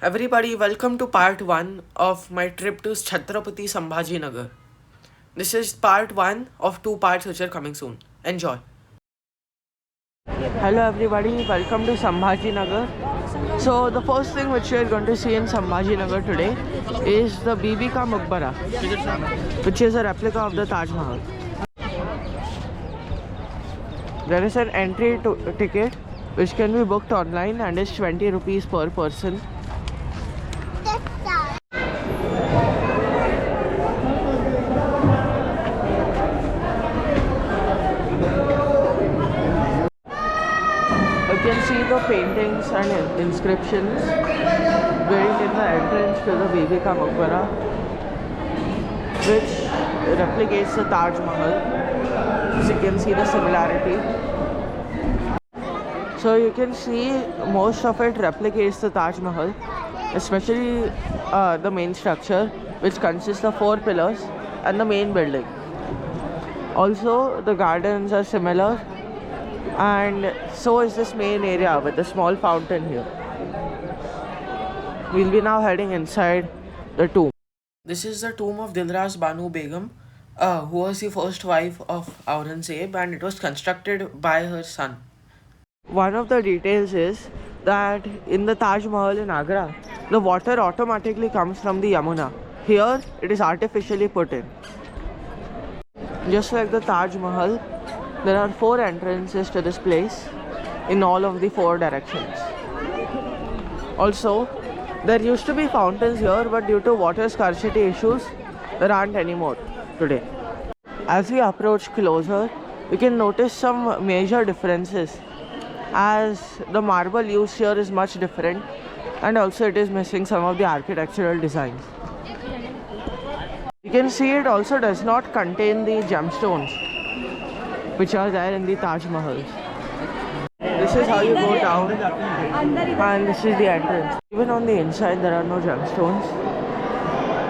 Everybody, welcome to part 1 of my trip to Chhatrapati Sambhajinagar. This is part 1 of 2 parts which are coming soon. Enjoy. Hello everybody, welcome to Sambhajinagar. So the first thing which we are going to see in Sambhajinagar today is the Bibi Ka Maqbara, which is a replica of the Taj Mahal. There is an entry ticket which can be booked online and is 20 rupees per person. You can see the paintings and inscriptions buried in the entrance to the Bibi Ka Maqbara, which replicates the Taj Mahal. As you can see the similarity. So you can see most of it replicates the Taj Mahal, especially the main structure, which consists of 4 pillars, and the main building. Also, the gardens are similar, and so is this main area with the small fountain here. We'll be now heading inside the tomb. This is the tomb of Dilras Banu Begum, who was the first wife of Aurangzeb, and it was constructed by her son. One of the details is that in the Taj Mahal in Agra, the water automatically comes from the Yamuna. Here, it is artificially put in. Just like the Taj Mahal, there are 4 entrances to this place in all of the 4 directions. Also, there used to be fountains here, but due to water scarcity issues, there aren't anymore today. As we approach closer, we can notice some major differences, as the marble used here is much different, and also it is missing some of the architectural designs. You can see it also does not contain the gemstones which are there in the Taj Mahal. This is how you go down, and this is the entrance. Even on the inside there are no gemstones,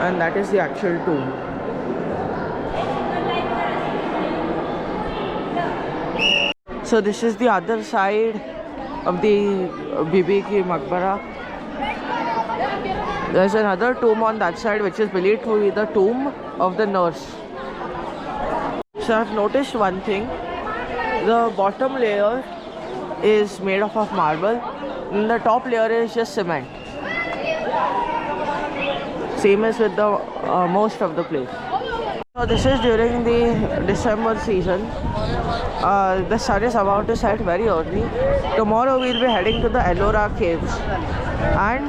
and that is the actual tomb. So this is the other side of the Bibi Ki Maqbara. There's another tomb on that side which is believed to be the tomb of the nurse. So I've noticed one thing. The bottom layer is made of marble, and the top layer is just cement. Same as with the most of the place. So this is during the December season. The sun is about to set very early. Tomorrow we'll be heading to the Ellora caves, and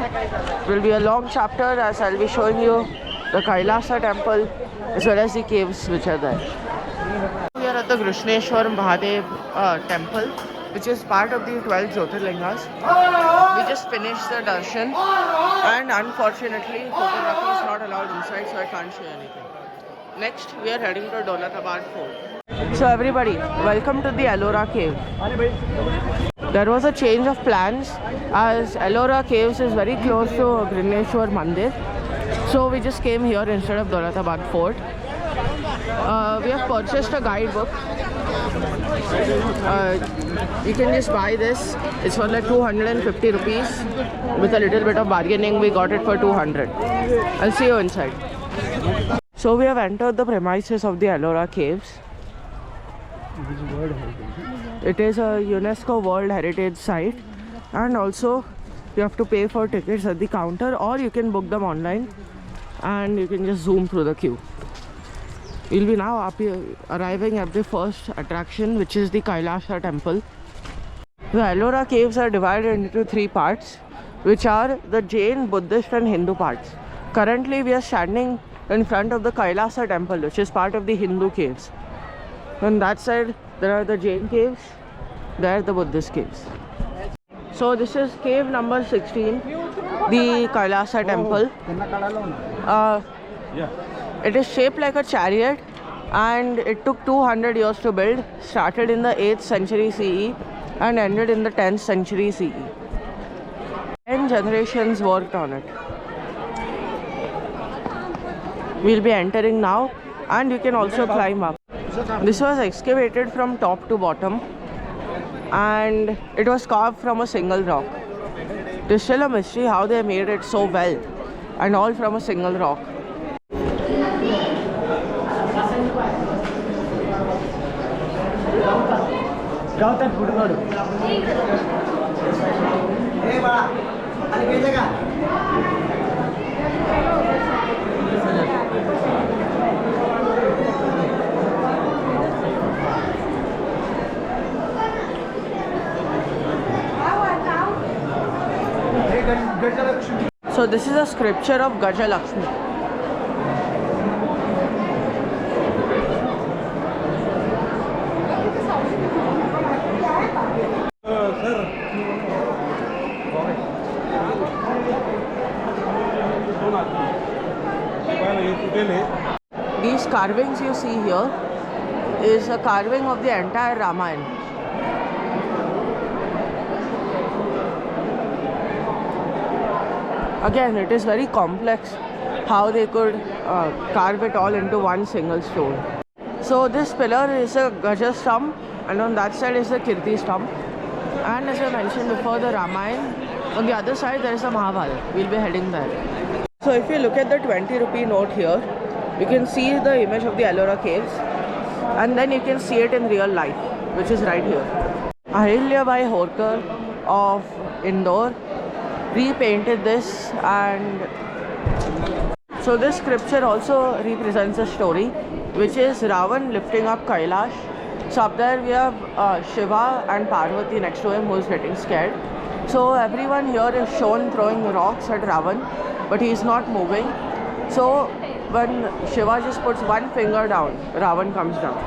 will be a long chapter as I'll be showing you the Kailasa temple as well as the caves which are there. We are at the Krishneshwar Mahadev temple, which is part of the 12 Jyotirlingas. We just finished the darshan, and unfortunately photography is not allowed inside, so I can't show anything. Next, we are heading to Daulatabad Fort. So everybody, welcome to the Ellora cave. There was a change of plans, as Ellora caves is very close to Krishneshwar Mandir. So we just came here instead of Daulatabad Fort. We have purchased a guidebook. You can just buy this. It's for like 250 rupees. With a little bit of bargaining, we got it for 200. I'll see you inside. So we have entered the premises of the Ellora caves. It is a UNESCO World Heritage Site, and also you have to pay for tickets at the counter, or you can book them online and you can just zoom through the queue. We'll be now arriving at the first attraction, which is the Kailasa temple. The Ellora caves are divided into 3 parts, which are the Jain, Buddhist and Hindu parts. Currently we are standing in front of the Kailasa temple, which is part of the Hindu caves. On that side there are the Jain caves, there are the Buddhist caves. So this is cave number 16, the Kailasa temple. It is shaped like a chariot, and it took 200 years to build. Started in the 8th century CE and ended in the 10th century CE. 10 generations worked on it. We'll be entering now, and you can also climb up. This was excavated from top to bottom, and it was carved from a single rock. It is still a mystery how they made it so well, and all from a single rock. So this is a scripture of Gajalakshmi. These carvings you see here is a carving of the entire Ramayana. Again, it is very complex how they could carve it all into one single stone. So this pillar is a Gaja stump, and on that side is the Kirti stump. And as I mentioned before, the Ramayana. On the other side there is a Mahabharata. We'll be heading there. So if you look at the 20 rupee note here, you can see the image of the Ellora caves, and then you can see it in real life, which is right here. Ahilya Bai Holkar of Indore repainted this, and so this scripture also represents a story, which is Ravan lifting up Kailash. So up there we have Shiva and Parvati next to him, who is getting scared. So everyone here is shown throwing rocks at Ravan, but he is not moving. So when Shiva just puts one finger down, Ravan comes down.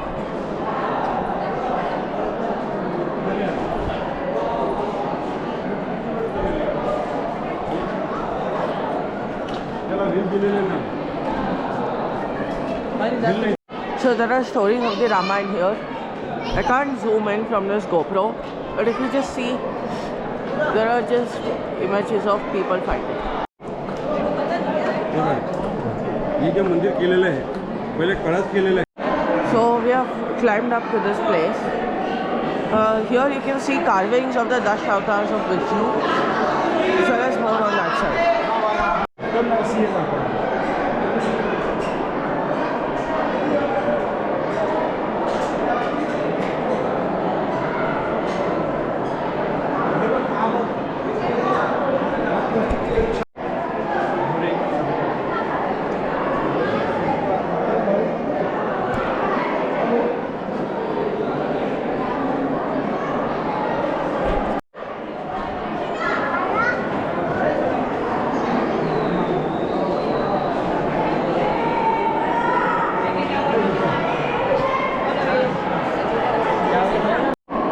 So there are stories of the Ramayana here. I can't zoom in from this GoPro, but if you just see, there are just images of people fighting. So we have climbed up to this place. Here you can see carvings of the Dash avatars of Vishnu, as well as more on that side.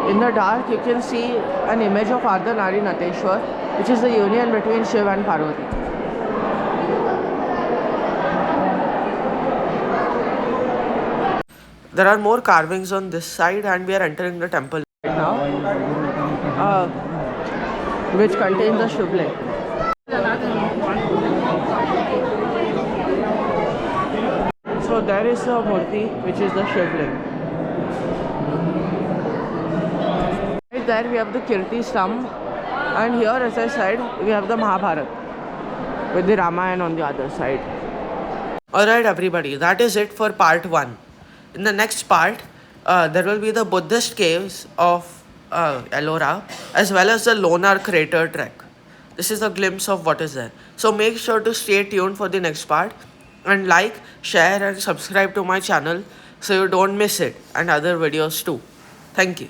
In the dark, you can see an image of Ardhanari Nateshwar, which is the union between Shiv and Parvati. There are more carvings on this side, and we are entering the temple right now, which contains the Shiv Ling. So there is a Murti, which is the Shiv Ling. There we have the Kirti stump, and here, as I said, we have the Mahabharata with the Ramayana on the other side. Alright everybody, that is it for part 1. In the next part, there will be the Buddhist caves of Ellora, as well as the Lonar crater trek. This is a glimpse of what is there. So make sure to stay tuned for the next part, and like, share and subscribe to my channel so you don't miss it and other videos too. Thank you.